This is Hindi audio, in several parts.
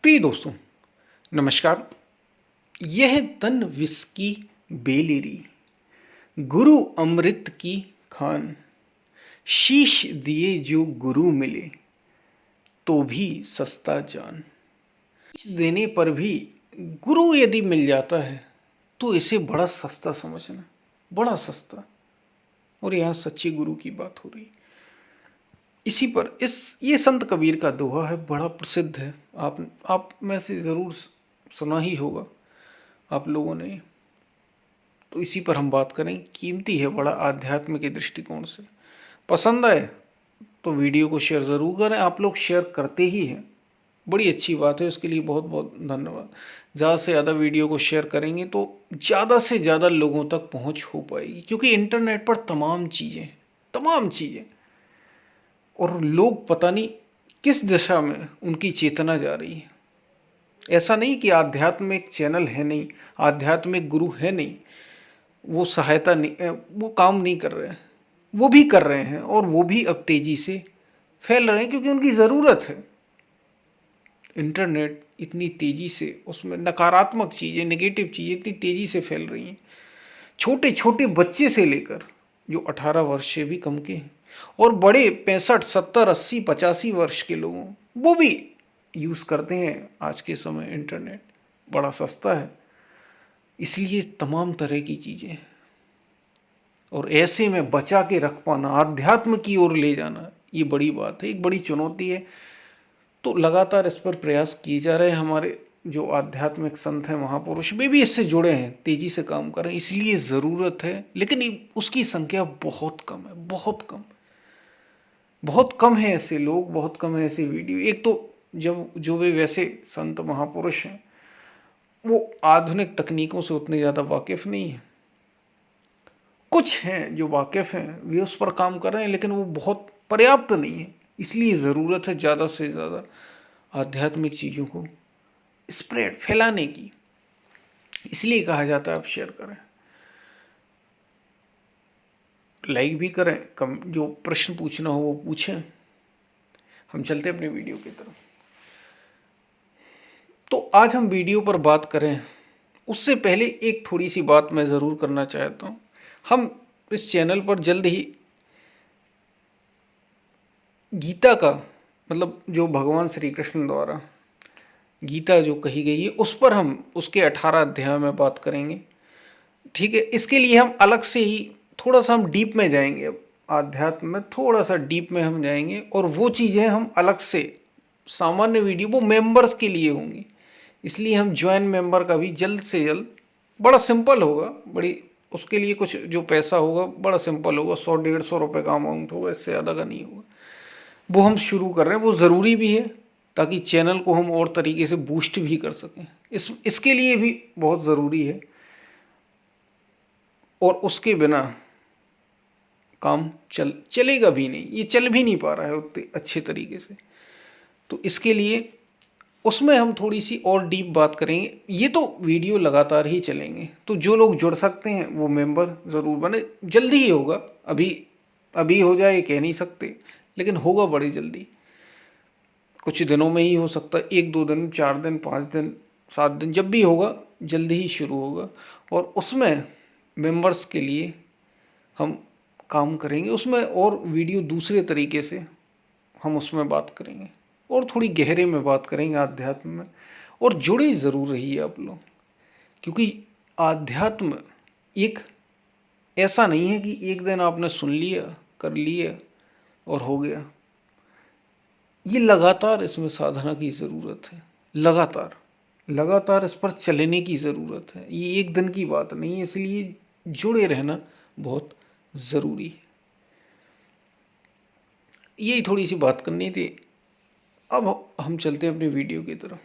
प्रिय दोस्तों, नमस्कार। यह तन विष की बेलेरी, गुरु अमृत की खान। शीश दिए जो गुरु मिले, तो भी सस्ता जान। शीश देने पर भी गुरु यदि मिल जाता है तो इसे बड़ा सस्ता समझना, बड़ा सस्ता। और यहाँ सच्चे गुरु की बात हो रही। इसी पर ये संत कबीर का दोहा है, बड़ा प्रसिद्ध है। आप में से ज़रूर सुना ही होगा आप लोगों ने। तो इसी पर हम बात करें। कीमती है बड़ा आध्यात्म के दृष्टिकोण से। पसंद आए तो वीडियो को शेयर ज़रूर करें। आप लोग शेयर करते ही हैं, बड़ी अच्छी बात है। उसके लिए बहुत बहुत धन्यवाद। ज़्यादा से ज़्यादा वीडियो को शेयर करेंगे तो ज़्यादा से ज़्यादा लोगों तक पहुंच हो पाएगी, क्योंकि इंटरनेट पर तमाम चीज़ें और लोग पता नहीं किस दिशा में उनकी चेतना जा रही है। ऐसा नहीं कि आध्यात्मिक चैनल है नहीं, आध्यात्मिक गुरु है नहीं, वो सहायता नहीं, वो काम नहीं कर रहे हैं। वो भी कर रहे हैं और वो भी अब तेजी से फैल रहे हैं, क्योंकि उनकी ज़रूरत है। इंटरनेट इतनी तेजी से, उसमें नकारात्मक चीज़ें, नेगेटिव चीज़ें इतनी तेजी से फैल रही हैं। छोटे छोटे बच्चे से लेकर जो 18 वर्ष से भी कम के हैं, और बड़े 65, 70, 80, 85 वर्ष के लोगों, वो भी यूज़ करते हैं आज के समय। इंटरनेट बड़ा सस्ता है, इसलिए तमाम तरह की चीज़ें। और ऐसे में बचा के रख पाना, आध्यात्म की ओर ले जाना, ये बड़ी बात है, एक बड़ी चुनौती है। तो लगातार इस पर प्रयास किए जा रहे हैं। हमारे जो आध्यात्मिक संत हैं, महापुरुष, वे भी इससे जुड़े हैं, तेजी से काम कर रहे हैं। इसलिए ज़रूरत है, लेकिन उसकी संख्या बहुत कम है, बहुत कम है ऐसे लोग, बहुत कम है ऐसे वीडियो। एक तो जब जो वे वैसे संत महापुरुष हैं, वो आधुनिक तकनीकों से उतने ज़्यादा वाकिफ़ नहीं है। कुछ हैं जो वाकिफ़ हैं, वे उस पर काम कर रहे हैं, लेकिन वो बहुत पर्याप्त नहीं है। इसलिए ज़रूरत है ज़्यादा से ज़्यादा आध्यात्मिक चीज़ों को फैलाने की। इसलिए कहा जाता है आप शेयर करें, लाइक भी करें, कम जो प्रश्न पूछना हो वो पूछें। हम चलते हैं अपने वीडियो की तरफ। तो आज हम वीडियो पर बात करें, उससे पहले एक थोड़ी सी बात मैं ज़रूर करना चाहता हूँ। हम इस चैनल पर जल्द ही गीता का, मतलब जो भगवान श्री कृष्ण द्वारा गीता जो कही गई है, उस पर हम उसके 18 अध्याय में बात करेंगे। ठीक है, इसके लिए हम अलग से ही थोड़ा सा हम डीप में जाएंगे। अब आध्यात्म में थोड़ा सा डीप में हम जाएंगे, और वो चीज़ें हम अलग से, सामान्य वीडियो वो मेंबर्स के लिए होंगी। इसलिए हम ज्वाइन मेंबर का भी जल्द से जल्द, बड़ा सिंपल होगा, बड़ी उसके लिए कुछ जो पैसा होगा बड़ा सिंपल होगा, 100-150 रुपये का अमाउंट होगा, इससे ज़्यादा का नहीं होगा। वो हम शुरू कर रहे हैं, वो ज़रूरी भी है ताकि चैनल को हम और तरीके से बूस्ट भी कर सकें। इसके लिए भी बहुत ज़रूरी है, और उसके बिना काम चलेगा भी नहीं, ये चल भी नहीं पा रहा है उतने अच्छे तरीके से। तो इसके लिए उसमें हम थोड़ी सी और डीप बात करेंगे। ये तो वीडियो लगातार ही चलेंगे, तो जो लोग जुड़ सकते हैं वो मेंबर ज़रूर बने। जल्दी ही होगा, अभी अभी हो जाए कह नहीं सकते, लेकिन होगा बड़ी जल्दी। कुछ दिनों में ही हो सकता है, 1-2 दिन, 4 दिन, 5 दिन, 7 दिन, जब भी होगा जल्दी ही शुरू होगा। और उसमें मेंबर्स के लिए हम काम करेंगे, उसमें और वीडियो दूसरे तरीके से हम उसमें बात करेंगे, और थोड़ी गहरे में बात करेंगे आध्यात्म में। और जुड़े ज़रूर रहिए आप लोग, क्योंकि आध्यात्म एक ऐसा नहीं है कि एक दिन आपने सुन लिया, कर लिया और हो गया। ये लगातार इसमें साधना की ज़रूरत है, लगातार इस पर चलने की ज़रूरत है। ये एक दिन की बात नहीं है, इसलिए जुड़े रहना बहुत ज़रूरी है। यही थोड़ी सी बात करनी थी। अब हम चलते हैं अपने वीडियो की तरफ।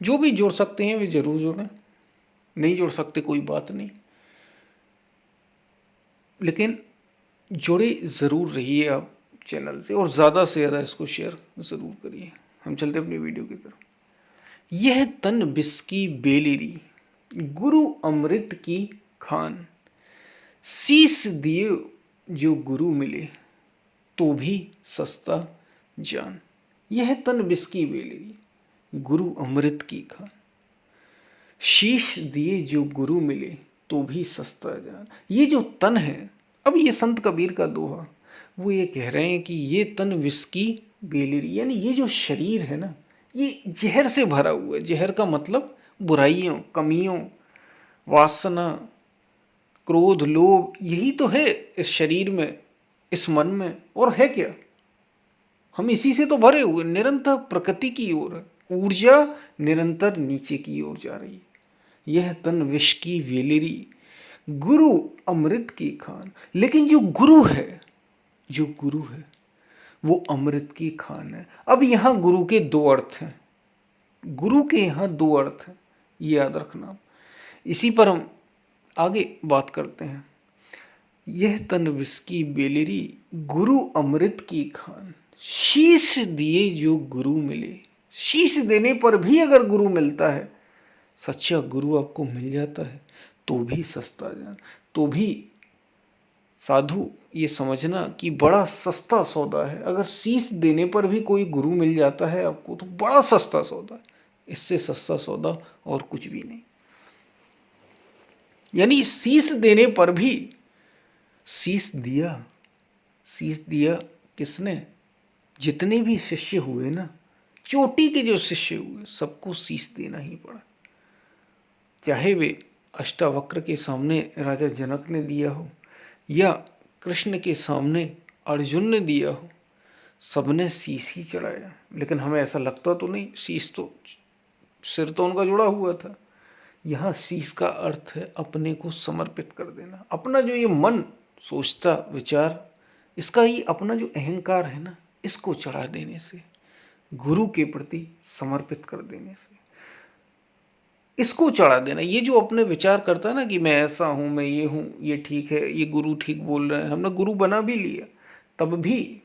जो भी जुड़ सकते हैं वे ज़रूर जुड़ें, नहीं जुड़ सकते कोई बात नहीं, लेकिन जुड़े ज़रूर रहिए आप चैनल से, और ज़्यादा से ज़्यादा इसको शेयर ज़रूर करिए। हम चलते हैं अपनी वीडियो की तरफ। यह तन बिस की बेलेरी, गुरु अमृत की खान। शीस दिए जो गुरु मिले, तो भी सस्ता जान। यह तन बिस की बेलेरी, गुरु अमृत की खान। शीश दिए जो गुरु मिले तो भी सस्ता जान। ये जो तन है, अब ये संत कबीर का दोहा, वो ये कह रहे हैं कि ये तन विष की बेलरी, यानी ये जो शरीर है ना, ये जहर से भरा हुआ है। जहर का मतलब बुराइयों, कमियों, वासना, क्रोध, लोभ, यही तो है इस शरीर में, इस मन में। और है क्या? हम इसी से तो भरे हुए, निरंतर प्रकृति की ओर है, ऊर्जा निरंतर नीचे की ओर जा रही है। यह तन विष की वेलेरी, गुरु अमृत की खान। लेकिन जो गुरु है, जो गुरु है वो अमृत की खान है। अब यहां गुरु के दो अर्थ हैं, गुरु के यहां दो अर्थ हैं, ये याद रखना। इसी पर हम आगे बात करते हैं। यह तन विष की बेलेरी, गुरु अमृत की खान। शीश दिए जो गुरु मिले, शीश देने पर भी अगर गुरु मिलता है, सच्चा गुरु आपको मिल जाता है, तो भी सस्ता जान। तो भी साधु ये समझना कि बड़ा सस्ता सौदा है। अगर शीश देने पर भी कोई गुरु मिल जाता है आपको, तो बड़ा सस्ता सौदा है। इससे सस्ता सौदा और कुछ भी नहीं। यानी शीश देने पर भी, शीश दिया, शीश दिया किसने? जितने भी शिष्य हुए ना, चोटी के जो शिष्य हुए, सबको शीश देना ही पड़ा। चाहे वे अष्टावक्र के सामने राजा जनक ने दिया हो, या कृष्ण के सामने अर्जुन ने दिया हो, सबने शीश ही चढ़ाया। लेकिन हमें ऐसा लगता तो नहीं, शीश तो, सिर तो उनका जुड़ा हुआ था। यहाँ शीश का अर्थ है अपने को समर्पित कर देना। अपना जो ये मन सोचता विचार, इसका ही अपना जो अहंकार है ना, इसको चढ़ा देने से, गुरु के प्रति समर्पित कर देने से, इसको चढ़ा देना। ये जो अपने विचार करता है ना कि मैं ऐसा हूं, मैं ये हूं, ये ठीक है, ये गुरु ठीक बोल रहे हैं, हमने गुरु बना भी लिया, तब भी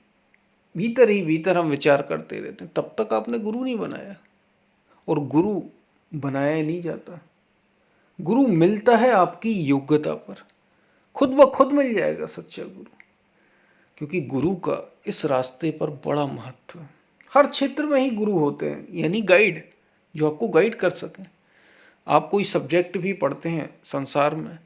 भीतर ही भीतर हम विचार करते रहते हैं, तब तक आपने गुरु नहीं बनाया। और गुरु बनाया नहीं जाता, गुरु मिलता है आपकी योग्यता पर, खुद ब खुद मिल जाएगा सच्चा गुरु। क्योंकि गुरु का इस रास्ते पर बड़ा महत्व है। हर क्षेत्र में ही गुरु होते हैं, यानी गाइड, जो आपको गाइड कर सकें। आप कोई सब्जेक्ट भी पढ़ते हैं संसार में,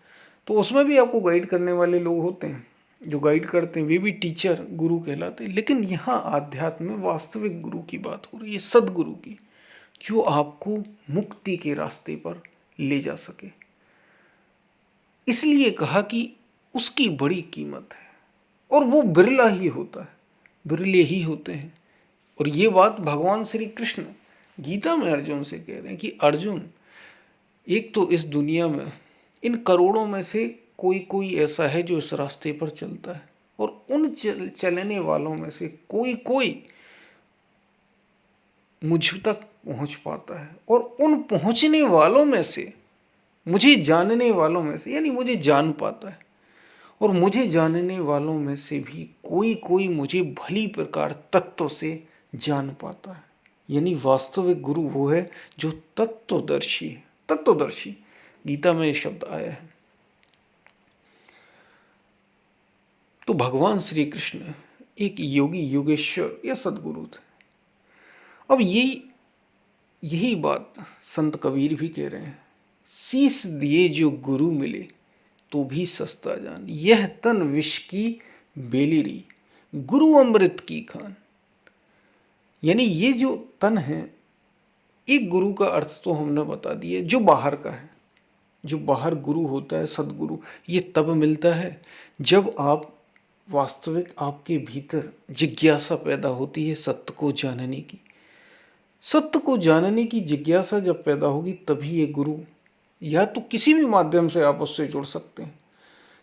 तो उसमें भी आपको गाइड करने वाले लोग होते हैं, जो गाइड करते हैं, वे भी टीचर, गुरु कहलाते हैं। लेकिन यहाँ आध्यात्म में वास्तविक गुरु की बात हो रही है, सदगुरु की, जो आपको मुक्ति के रास्ते पर ले जा सके। इसलिए कहा कि उसकी बड़ी कीमत है, और वो बिरला ही होता है, बिरले ही होते हैं। और ये बात भगवान श्री कृष्ण गीता में अर्जुन से कह रहे हैं कि अर्जुन, एक तो इस दुनिया में इन करोड़ों में से कोई कोई ऐसा है जो इस रास्ते पर चलता है, और उन चलने वालों में से कोई कोई मुझ तक पहुंच पाता है, और उन पहुंचने वालों में से, मुझे जानने वालों में से, यानी मुझे जान पाता है, और मुझे जानने वालों में से भी कोई कोई मुझे भली प्रकार तत्व से जान पाता है। यानी वास्तविक गुरु वो है जो तत्वदर्शी है। तत्वदर्शी, गीता में ये शब्द आया है। तो भगवान श्री कृष्ण एक योगी, योगेश्वर या सदगुरु थे। अब यही बात संत कबीर भी कह रहे हैं, शीश दिए जो गुरु मिले तो भी सस्ता जान। यह तन विष की बेलेरी, गुरु अमृत की खान। यानी ये जो तन है, एक गुरु का अर्थ तो हमने बता दिया, जो बाहर का है, जो बाहर गुरु होता है, सदगुरु, ये तब मिलता है जब आप वास्तविक, आपके भीतर जिज्ञासा पैदा होती है सत्य को जानने की। सत्य को जानने की जिज्ञासा जब पैदा होगी, तभी ये गुरु, या तो किसी भी माध्यम से आप उससे जुड़ सकते हैं,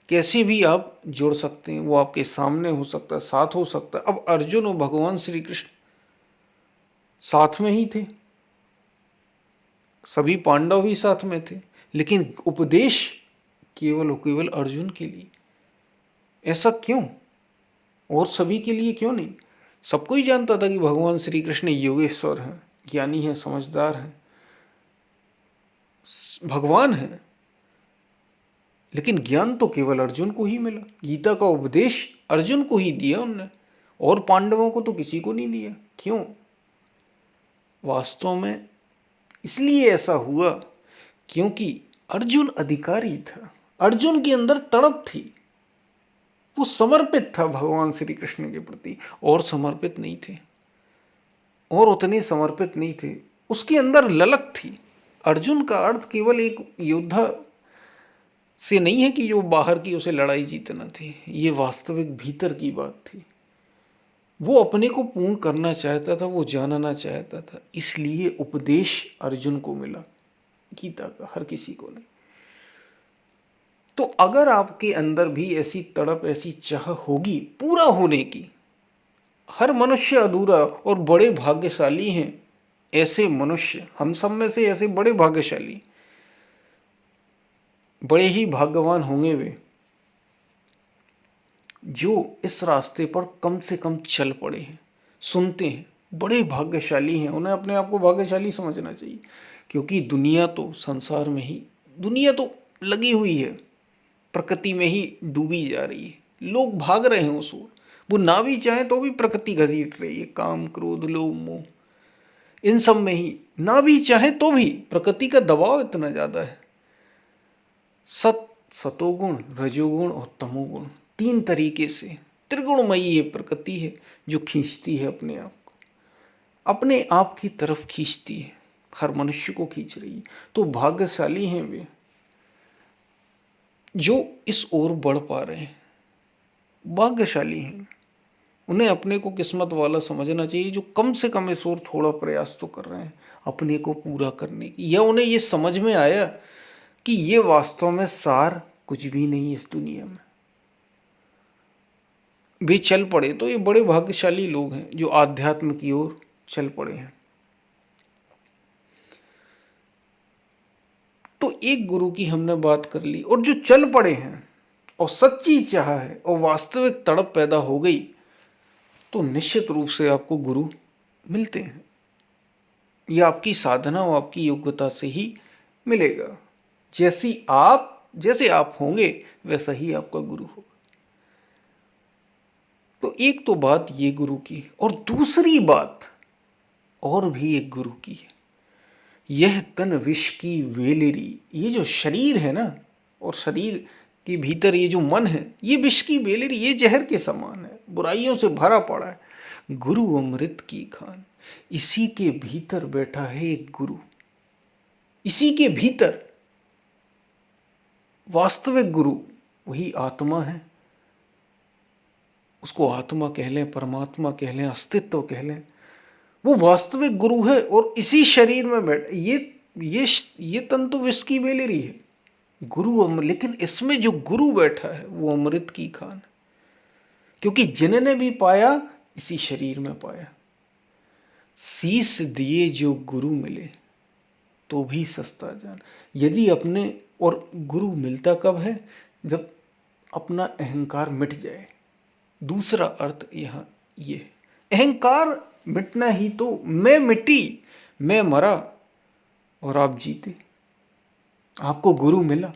कैसे भी आप जुड़ सकते हैं। वो आपके सामने हो सकता है, साथ हो सकता है। अब अर्जुन और भगवान श्री कृष्ण साथ में ही थे, सभी पांडव भी साथ में थे, लेकिन उपदेश केवल और केवल अर्जुन के लिए। ऐसा क्यों? और सभी के लिए क्यों नहीं? सबको ही जानता था कि भगवान श्री कृष्ण योगेश्वर हैं, ज्ञानी हैं, समझदार हैं, भगवान हैं। लेकिन ज्ञान तो केवल अर्जुन को ही मिला, गीता का उपदेश अर्जुन को ही दिया उनने, और पांडवों को तो किसी को नहीं दिया। क्यों? वास्तव में इसलिए ऐसा हुआ क्योंकि अर्जुन अधिकारी था, अर्जुन के अंदर तड़प थी, वो समर्पित था भगवान श्री कृष्ण के प्रति, और समर्पित नहीं थे, और उतने समर्पित नहीं थे, उसके अंदर ललक थी। अर्जुन का अर्थ केवल एक योद्धा से नहीं है कि जो बाहर की उसे लड़ाई जीतना थी, ये वास्तविक भीतर की बात थी। वो अपने को पूर्ण करना चाहता था, वो जानना चाहता था, इसलिए उपदेश अर्जुन को मिला, गीता का, हर किसी को नहीं। तो अगर आपके अंदर भी ऐसी तड़प, ऐसी चाह होगी पूरा होने की, हर मनुष्य अधूरा और बड़े भाग्यशाली हैं ऐसे मनुष्य, हम सब में से ऐसे बड़े भाग्यशाली, बड़े ही भाग्यवान होंगे वे जो इस रास्ते पर कम से कम चल पड़े हैं, सुनते हैं, बड़े भाग्यशाली हैं। उन्हें अपने आप को भाग्यशाली समझना चाहिए, क्योंकि दुनिया तो संसार में ही, दुनिया तो लगी हुई है, प्रकृति में ही डूबी जा रही है, लोग भाग रहे हैं उस ओर, वो ना भी चाहें तो भी प्रकृति घसीट रही है, काम क्रोध लोभ मोह, इन सब में ही ना भी चाहे तो भी प्रकृति का दबाव इतना ज्यादा है। सतोगुण, रजोगुण और तमोगुण, तीन तरीके से त्रिगुणमयी ये प्रकृति है जो खींचती है अपने आप की तरफ खींचती है, हर मनुष्य को खींच रही है। तो भाग्यशाली हैं वे जो इस ओर बढ़ पा रहे हैं, भाग्यशाली हैं। उन्हें अपने को किस्मत वाला समझना चाहिए जो कम से कम इस ओर थोड़ा प्रयास तो कर रहे हैं अपने को पूरा करने की, या उन्हें ये समझ में आया कि ये वास्तव में सार कुछ भी नहीं है इस दुनिया में, वे चल पड़े। तो ये बड़े भाग्यशाली लोग हैं जो आध्यात्म की ओर चल पड़े हैं। तो एक गुरु की हमने बात कर ली, और जो चल पड़े हैं और सच्ची चाह है और वास्तविक तड़प पैदा हो गई, तो निश्चित रूप से आपको गुरु मिलते हैं। यह आपकी साधना और आपकी योग्यता से ही मिलेगा। जैसे आप होंगे वैसा ही आपका गुरु होगा। तो एक तो बात ये गुरु की, और दूसरी बात और भी एक गुरु की है। यह तन विष की वेलेरी, ये जो शरीर है ना, और शरीर के भीतर ये जो मन है, ये विष की वेलेरी, ये जहर के समान है, बुराइयों से भरा पड़ा है। गुरु अमृत की खान, इसी के भीतर बैठा है एक गुरु, इसी के भीतर वास्तविक गुरु वही आत्मा है। उसको आत्मा कह लें, परमात्मा कह लें, अस्तित्व कह लें, वो वास्तविक गुरु है। और इसी शरीर में बैठ, ये तन तो विष की बेलेरी है, गुरु अमृत, लेकिन इसमें जो गुरु बैठा है वो अमृत की खान, क्योंकि जिन्होंने भी पाया इसी शरीर में पाया। शीश दिए जो गुरु मिले तो भी सस्ता जान। यदि अपने, और गुरु मिलता कब है? जब अपना अहंकार मिट जाए। दूसरा अर्थ यहाँ ये है, अहंकार मिटना ही तो, मैं मिटी, मैं मरा और आप जीते, आपको गुरु मिला।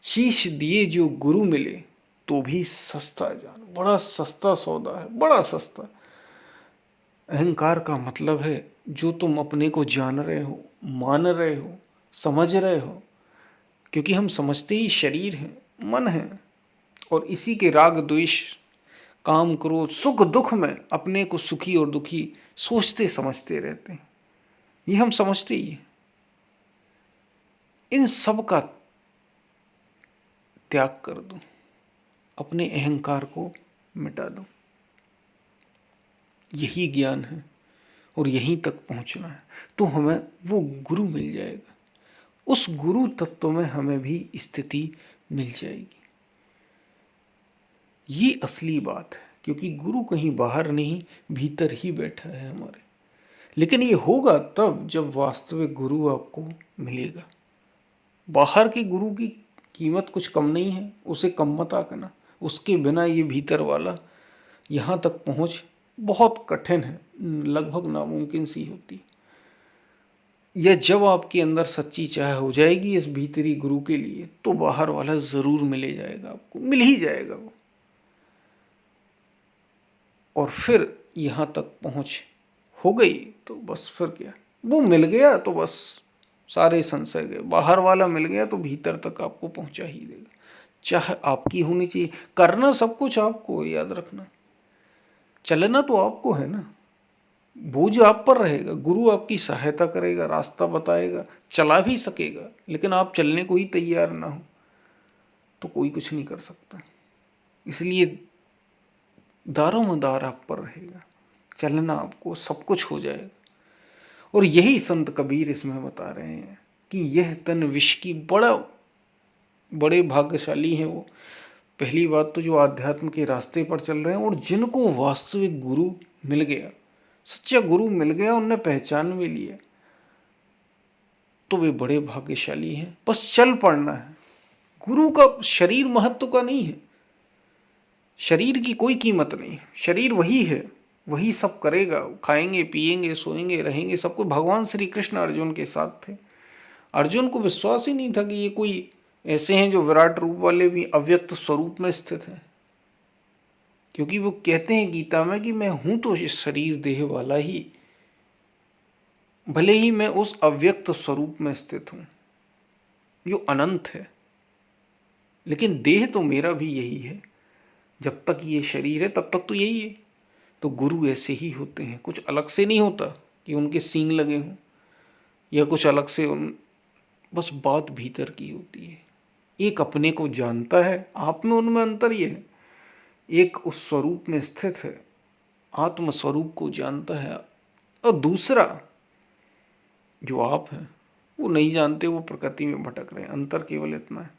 शीश दिए जो गुरु मिले तो भी सस्ता जान, बड़ा सस्ता सौदा है, बड़ा सस्ता। अहंकार का मतलब है जो तुम अपने को जान रहे हो, मान रहे हो, समझ रहे हो, क्योंकि हम समझते ही शरीर है, मन है, और इसी के राग द्वेष, काम क्रोध, सुख दुख में अपने को सुखी और दुखी सोचते समझते रहते हैं। ये हम समझते ही हैं। इन सब का त्याग कर दो, अपने अहंकार को मिटा दो। यही ज्ञान है और यहीं तक पहुंचना है, तो हमें वो गुरु मिल जाएगा। उस गुरु तत्व में हमें भी स्थिति मिल जाएगी। ये असली बात है, क्योंकि गुरु कहीं बाहर नहीं, भीतर ही बैठा है हमारे। लेकिन ये होगा तब जब वास्तविक गुरु आपको मिलेगा। बाहर के गुरु की कीमत कुछ कम नहीं है, उसे कम मत आंकना। उसके बिना ये भीतर वाला यहाँ तक पहुँच बहुत कठिन है, लगभग नामुमकिन सी होती। यह जब आपके अंदर सच्ची चाह हो जाएगी इस भीतरी गुरु के लिए, तो बाहर वाला जरूर मिले जाएगा, आपको मिल ही जाएगा वो। और फिर यहाँ तक पहुँच हो गई तो बस फिर क्या, वो मिल गया तो बस सारे संशय गए। बाहर वाला मिल गया तो भीतर तक आपको पहुंचा ही देगा। चाह आपकी होनी चाहिए, करना सब कुछ आपको, याद रखना। चलना तो आपको है ना, बोझ आप पर रहेगा, गुरु आपकी सहायता करेगा, रास्ता बताएगा, चला भी सकेगा, लेकिन आप चलने को ही तैयार ना हो तो कोई कुछ नहीं कर सकता। इसलिए दारोमदार आप पर रहेगा, चलना आपको, सब कुछ हो जाएगा। और यही संत कबीर इसमें बता रहे हैं कि यह तन विष की बड़े भाग्यशाली हैं वो। पहली बात तो जो आध्यात्म के रास्ते पर चल रहे हैं और जिनको वास्तविक गुरु मिल गया, सच्चा गुरु मिल गया, उनने पहचान भी लिया, तो वे बड़े भाग्यशाली हैं। बस चल पड़ना है। गुरु का शरीर महत्व का नहीं है, शरीर की कोई कीमत नहीं, शरीर वही है, वही सब करेगा, खाएंगे पिएंगे सोएंगे रहेंगे सब कुछ। भगवान श्री कृष्ण अर्जुन के साथ थे, अर्जुन को विश्वास ही नहीं था कि ये कोई ऐसे हैं जो विराट रूप वाले भी अव्यक्त स्वरूप में स्थित हैं, क्योंकि वो कहते हैं गीता में कि मैं हूं तो इस शरीर देह वाला ही, भले ही मैं उस अव्यक्त स्वरूप में स्थित हूं जो अनंत है, लेकिन देह तो मेरा भी यही है। जब तक ये शरीर है तब तक तो यही है। तो गुरु ऐसे ही होते हैं, कुछ अलग से नहीं होता कि उनके सींग लगे हों या कुछ अलग से उन, बस बात भीतर की होती है। एक अपने को जानता है, आप में उनमें अंतर ही है। एक उस स्वरूप में स्थित है, आत्म स्वरूप को जानता है, और दूसरा जो आप हैं वो नहीं जानते, वो प्रकृति में भटक रहे हैं। अंतर केवल इतना है।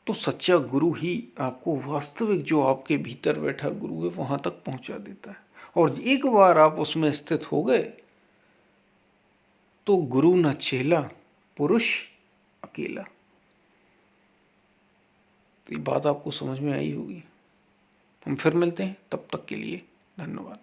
तो सच्चा गुरु ही आपको वास्तविक जो आपके भीतर बैठा गुरु है वहां तक पहुंचा देता है। और एक बार आप उसमें स्थित हो गए तो गुरु न चेला, पुरुष अकेला। तो ये बात आपको समझ में आई होगी। हम फिर मिलते हैं, तब तक के लिए धन्यवाद।